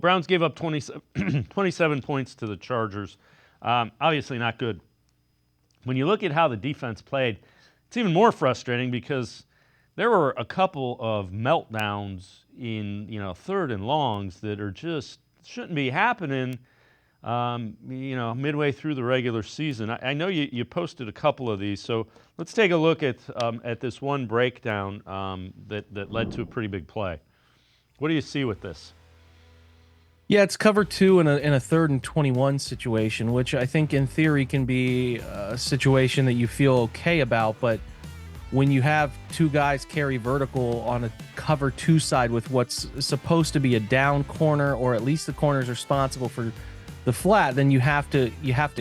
Browns gave up 27 points to the Chargers. Obviously not good. When you look at how the defense played, it's even more frustrating because there were a couple of meltdowns in third and longs that are just shouldn't be happening. Midway through the regular season. I know you posted a couple of these, so let's take a look at this one breakdown that led to a pretty big play. What do you see with this? Yeah, it's cover two in a 3rd and 21 situation, which I think in theory can be a situation that you feel okay about. But when you have two guys carry vertical on a cover two side with what's supposed to be a down corner, or at least the corner is responsible for the flat, then you have to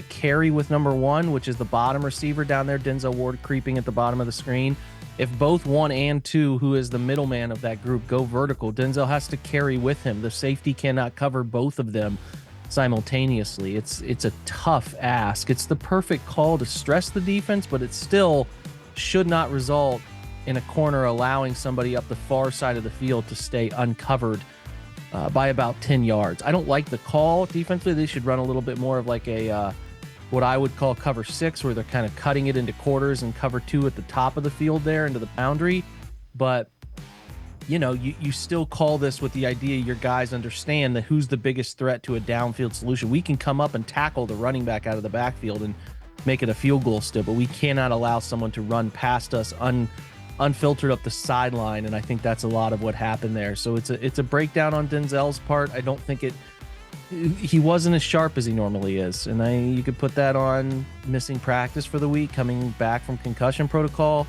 carry with number one, which is the bottom receiver down there, Denzel Ward, creeping at the bottom of the screen. If both 1 and 2, who is the middleman of that group, go vertical, Denzel has to carry with him. The safety cannot cover both of them simultaneously. It's a tough ask. It's the perfect call to stress the defense, but it still should not result in a corner allowing somebody up the far side of the field to stay uncovered by about 10 yards. I don't like the call. Defensively, they should run a little bit more of like a what I would call cover 6, where they're kind of cutting it into quarters, and cover 2 at the top of the field there into the boundary. But you still call this with the idea your guys understand that who's the biggest threat to a downfield solution. We can come up and tackle the running back out of the backfield and make it a field goal still, but we cannot allow someone to run past us unfiltered up the sideline, and I think that's a lot of what happened there. So it's a breakdown on Denzel's part. I don't think he wasn't as sharp as he normally is, and you could put that on missing practice for the week, coming back from concussion protocol,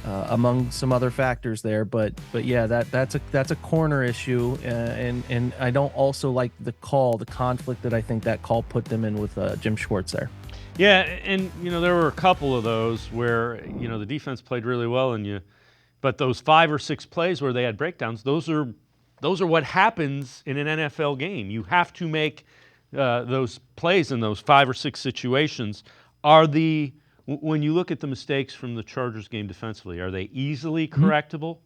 among some other factors there. But yeah, that's a corner issue, and I don't also like the conflict that I think that call put them in with Jim Schwartz there. Yeah, and there were a couple of those where the defense played really well, but those 5 or 6 plays where they had breakdowns, those are what happens in an NFL game. You have to make those plays in those 5 or 6 situations. When you look at the mistakes from the Chargers game defensively, are they easily correctable?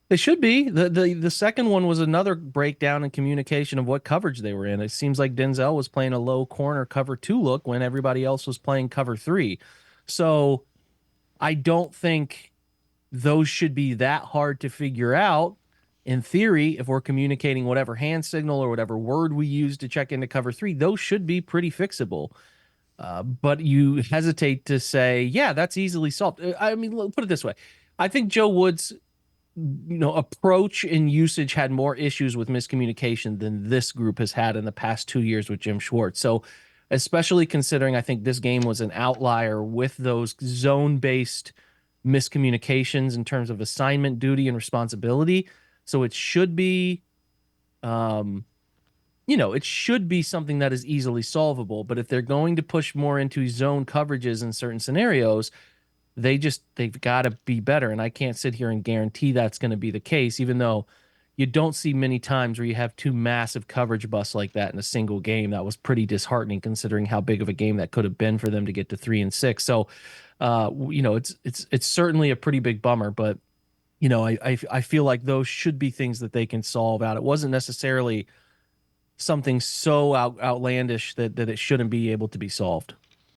They should be. The second one was another breakdown in communication of what coverage they were in. It seems like Denzel was playing a low corner cover 2 look when everybody else was playing cover 3. So I don't think those should be that hard to figure out. In theory, if we're communicating whatever hand signal or whatever word we use to check into cover 3, those should be pretty fixable. But you hesitate to say, yeah, that's easily solved. I mean, put it this way. I think Joe Woods' approach and usage had more issues with miscommunication than this group has had in the past 2 years with Jim Schwartz. So especially considering I think this game was an outlier with those zone-based miscommunications in terms of assignment, duty, and responsibility. So it should be, it should be something that is easily solvable. But if they're going to push more into zone coverages in certain scenarios, they've got to be better. And I can't sit here and guarantee that's going to be the case, even though you don't see many times where you have 2 massive coverage busts like that in a single game. That was pretty disheartening considering how big of a game that could have been for them to get to 3 and 6. So, it's certainly a pretty big bummer, but I feel like those should be things that they can solve out. It wasn't necessarily something so outlandish that it shouldn't be able to be solved.